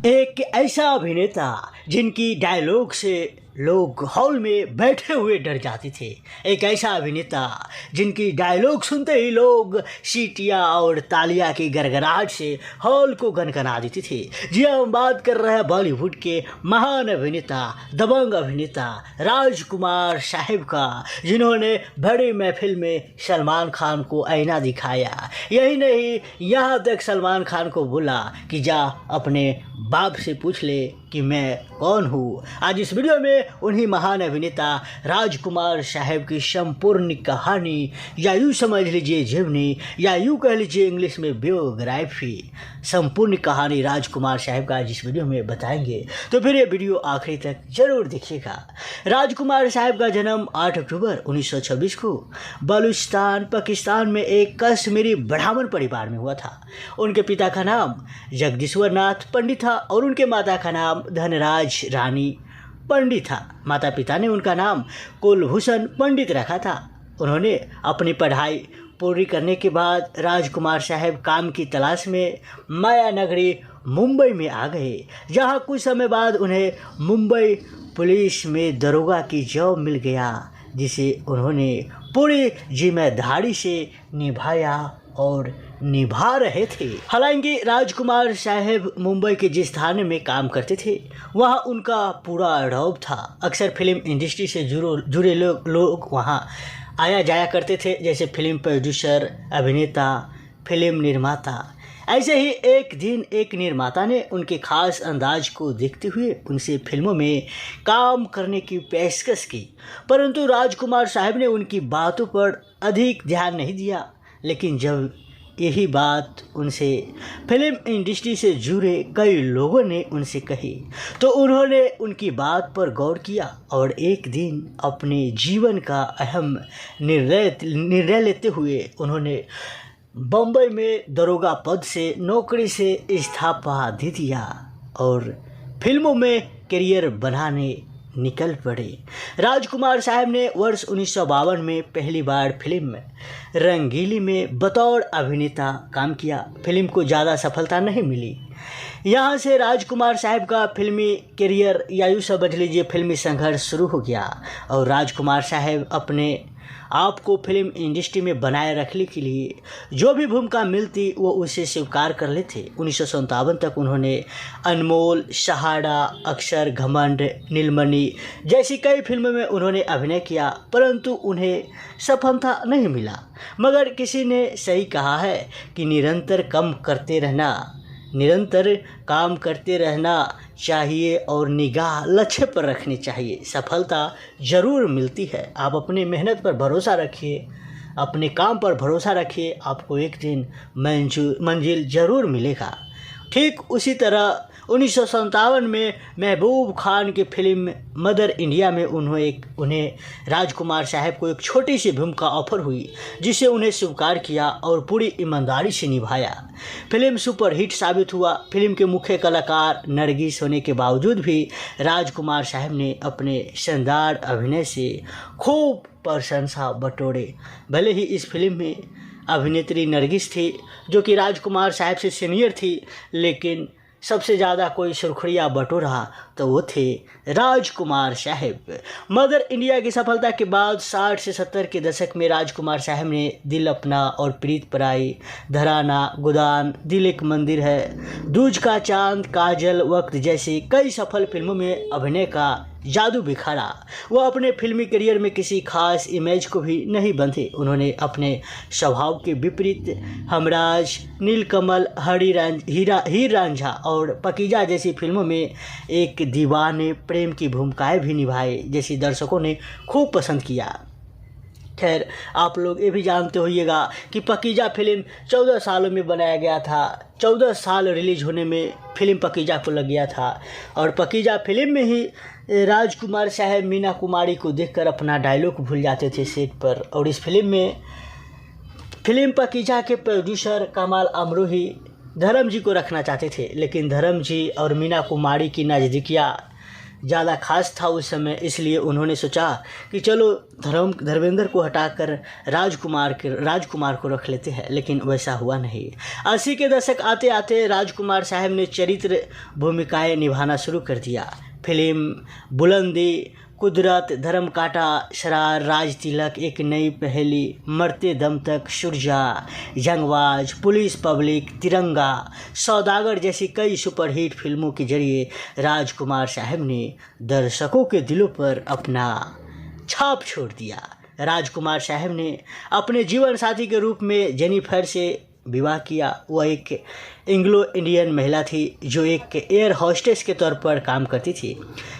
एक ऐसा अभिनेता जिनकी डायलॉग से लोग हॉल में बैठे हुए डर जाते थे। एक ऐसा अभिनेता जिनकी डायलॉग सुनते ही लोग सीटियाँ और तालियां की गड़गड़ाहट से हॉल को गनगना देते थे। जी हाँ, हम बात कर रहे हैं बॉलीवुड के महान अभिनेता, दबंग अभिनेता राजकुमार साहिब का, जिन्होंने बड़ी महफिल में सलमान खान को आईना दिखाया। यही नहीं, यहाँ तक सलमान खान को बोला कि जा अपने बाप से पूछ ले कि मैं कौन हूँ। आज इस वीडियो में उन्हीं महान अभिनेता राजकुमार साहब की संपूर्ण कहानी, या यूँ समझ लीजिए जीवनी, या यूँ कह लीजिए इंग्लिश में बायोग्राफी, संपूर्ण कहानी राजकुमार साहब का आज इस वीडियो में बताएंगे। तो फिर ये वीडियो आखिरी तक जरूर देखिएगा। राजकुमार साहब का जन्म 8 अक्टूबर 1926 को बलूचिस्तान पाकिस्तान में एक कश्मीरी ब्राह्मण परिवार में हुआ था। उनके पिता का नाम जगदीश्वर नाथ पंडित था और उनके माता का नाम धनराज रानी पंडित था। माता पिता ने उनका नाम कुलभूषण पंडित रखा था। उन्होंने अपनी पढ़ाई पूरी करने के बाद राजकुमार साहब काम की तलाश में माया नगरी मुंबई में आ गए, जहां कुछ समय बाद उन्हें मुंबई पुलिस में दरोगा की जॉब मिल गया, जिसे उन्होंने पूरी जिम्मेदारी से निभाया और निभा रहे थे। हालांकि राजकुमार साहब मुंबई के जिस थाने में काम करते थे वहाँ उनका पूरा रौब था। अक्सर फिल्म इंडस्ट्री से जुड़े लोग वहाँ आया जाया करते थे, जैसे फिल्म प्रोड्यूसर, अभिनेता, फिल्म निर्माता। ऐसे ही एक दिन एक निर्माता ने उनके खास अंदाज को देखते हुए उनसे फिल्मों में काम करने की पेशकश की, परंतु राजकुमार साहब ने उनकी बातों पर अधिक ध्यान नहीं दिया। लेकिन जब यही बात उनसे फिल्म इंडस्ट्री से जुड़े कई लोगों ने उनसे कही तो उन्होंने उनकी बात पर गौर किया और एक दिन अपने जीवन का अहम निर्णय लेते हुए उन्होंने बम्बई में दरोगा पद से नौकरी से इस्तीफा दे दिया और फिल्मों में करियर बनाने निकल पड़े। राजकुमार साहब ने वर्ष 1952 में पहली बार फिल्म रंगीली में बतौर अभिनेता काम किया। फिल्म को ज़्यादा सफलता नहीं मिली। यहाँ से राजकुमार साहब का फिल्मी करियर, या यूँ समझ लीजिए फिल्मी संघर्ष शुरू हो गया और राजकुमार साहब अपने आप को फिल्म इंडस्ट्री में बनाए रखने के लिए जो भी भूमिका मिलती वो उसे स्वीकार कर लेते। 1957 तक उन्होंने अनमोल, सहारा, अक्षर, घमंड, नीलमणि जैसी कई फिल्मों में उन्होंने अभिनय किया, परंतु उन्हें सफलता नहीं मिला। मगर किसी ने सही कहा है कि निरंतर काम करते रहना चाहिए और निगाह लक्ष्य पर रखनी चाहिए। सफलता ज़रूर मिलती है। आप अपनी मेहनत पर भरोसा रखिए, अपने काम पर भरोसा रखिए, आपको एक दिन मंजिल ज़रूर मिलेगा। ठीक उसी तरह 1957 में महबूब खान की फिल्म मदर इंडिया में उन्हें राजकुमार साहब को एक छोटी सी भूमिका ऑफर हुई, जिसे उन्हें स्वीकार किया और पूरी ईमानदारी से निभाया। फिल्म सुपरहिट साबित हुआ। फिल्म के मुख्य कलाकार नरगिस होने के बावजूद भी राजकुमार साहब ने अपने शानदार अभिनय से खूब प्रशंसा बटोरे। भले ही इस फिल्म में अभिनेत्री नरगिस थी जो कि राजकुमार साहब से सीनियर थी, लेकिन सबसे ज़्यादा कोई सुर्खियाँ बटोरा तो वो थे राजकुमार साहब। मदर इंडिया की सफलता के बाद 60 से 70 के दशक में राजकुमार साहब ने दिल अपना और प्रीत पराई, घराना, गोदान, दिल एक मंदिर है, दूज का चांद, काजल, वक्त जैसी कई सफल फिल्मों में अभिनय का जादू बिखारा। वो अपने फिल्मी करियर में किसी खास इमेज को भी नहीं बंधे। उन्होंने अपने स्वभाव के विपरीत हमराज, नीलकमल, हीर रांझा और पकीजा जैसी फिल्मों में एक दीवाने प्रेम की भूमिकाएं भी निभाई, जैसी दर्शकों ने खूब पसंद किया। खैर, आप लोग ये भी जानते होइएगा कि पकीजा फिल्म 14 सालों में बनाया गया था। 14 साल रिलीज होने में फिल्म पकीजा को लग गया था और पकीजा फिल्म में ही राजकुमार साहब मीना कुमारी को देखकर अपना डायलॉग भूल जाते थे सेट पर। और इस फिल्म पकीजा के प्रोड्यूसर कमाल अमरोही धर्म जी को रखना चाहते थे, लेकिन धर्म जी और मीना कुमारी की नज़दीकियाँ ज़्यादा खास था उस समय, इसलिए उन्होंने सोचा कि चलो धर्मेंद्र को हटाकर राजकुमार को रख लेते हैं, लेकिन वैसा हुआ नहीं। 80 के दशक आते आते राजकुमार साहब ने चरित्र भूमिकाएं निभाना शुरू कर दिया। फिल्म बुलंदी, कुदरत, धर्म कांटा, शरार, राज तिलक, एक नई पहेली, मरते दम तक, शुरजा, जंगबाज, पुलिस पब्लिक, तिरंगा, सौदागर जैसी कई सुपरहिट फिल्मों के जरिए राजकुमार साहब ने दर्शकों के दिलों पर अपना छाप छोड़ दिया। राजकुमार साहब ने अपने जीवन साथी के रूप में जेनिफर से विवाह किया। वह एक एंग्लो इंडियन महिला थी जो एक एयर होस्टेस के तौर पर काम करती थी।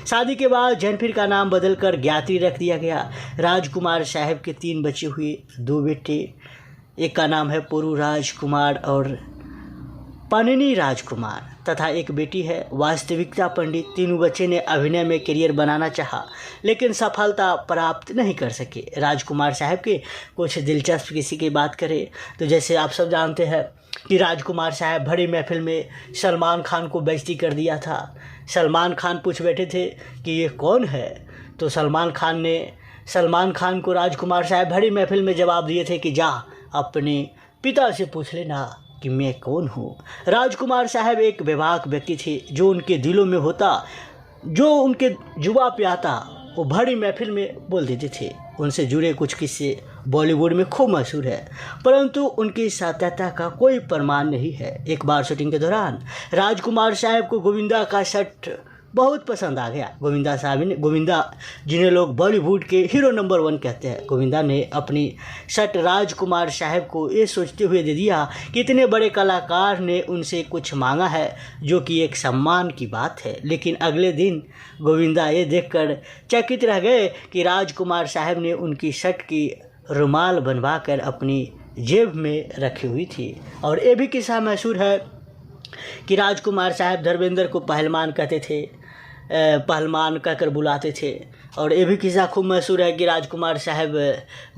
शादी के बाद जेनिफर का नाम बदलकर ज्ञात्री रख दिया गया। राजकुमार साहब के 3 बच्चे हुए, 2 बेटे, एक का नाम है पुरु राजकुमार और पानिनी राजकुमार तथा एक बेटी है वास्तविकता पंडित। तीनों बच्चे ने अभिनय में करियर बनाना चाहा, लेकिन सफलता प्राप्त नहीं कर सके। राजकुमार साहब के कुछ दिलचस्प किसी की बात करें तो जैसे आप सब जानते हैं कि राजकुमार साहब बड़ी महफिल में सलमान खान को बेइज्जती कर दिया था। सलमान खान पूछ बैठे थे कि ये कौन है, तो सलमान खान को राजकुमार साहब बड़ी महफिल में जवाब दिए थे कि जा अपने पिता से पूछ लेना कि मैं कौन हूँ। राजकुमार साहब एक बेबाक व्यक्ति थे, जो उनके दिलों में होता, जो उनके जुबान पे आता, वो बड़ी महफिल में बोल देते थे। उनसे जुड़े कुछ किस्से बॉलीवुड में खूब मशहूर है, परंतु उनकी सत्यता का कोई प्रमाण नहीं है। एक बार शूटिंग के दौरान राजकुमार साहब को गोविंदा का शर्ट बहुत पसंद आ गया। गोविंदा जिन्हें लोग बॉलीवुड के हीरो नंबर 1 कहते हैं, गोविंदा ने अपनी शर्ट राजकुमार साहब को ये सोचते हुए दे दिया कि इतने बड़े कलाकार ने उनसे कुछ मांगा है, जो कि एक सम्मान की बात है। लेकिन अगले दिन गोविंदा ये देखकर चकित रह गए कि राजकुमार साहब ने उनकी शर्ट की रुमाल बनवाकर अपनी जेब में रखी हुई थी। और ये भी किस्सा मशहूर है कि राजकुमार साहब धर्मेंद्र को पहलवान कहते थे, पहलवान कहकर बुलाते थे। और ये भी किस्सा खूब मशहूर है कि राजकुमार साहब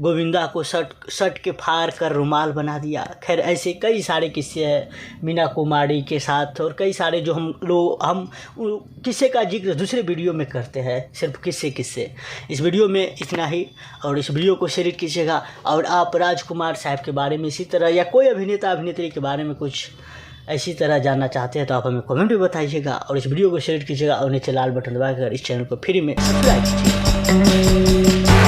गोविंदा को शर्ट के फाड़ कर रुमाल बना दिया। खैर ऐसे कई सारे किस्से हैं मीना कुमारी के साथ, और कई सारे जो हम किस्से का जिक्र दूसरे वीडियो में करते हैं, सिर्फ किस्से। इस वीडियो में इतना ही, और इस वीडियो को शेयर कीजिएगा। और आप राजकुमार साहब के बारे में इसी तरह या कोई अभिनेता अभिनेत्री के बारे में कुछ ऐसी तरह जानना चाहते हैं तो आप हमें कमेंट में बताइएगा, और इस वीडियो को शेयर कीजिएगा और नीचे लाल बटन दबाकर इस चैनल को फ्री में सब्सक्राइब कीजिए।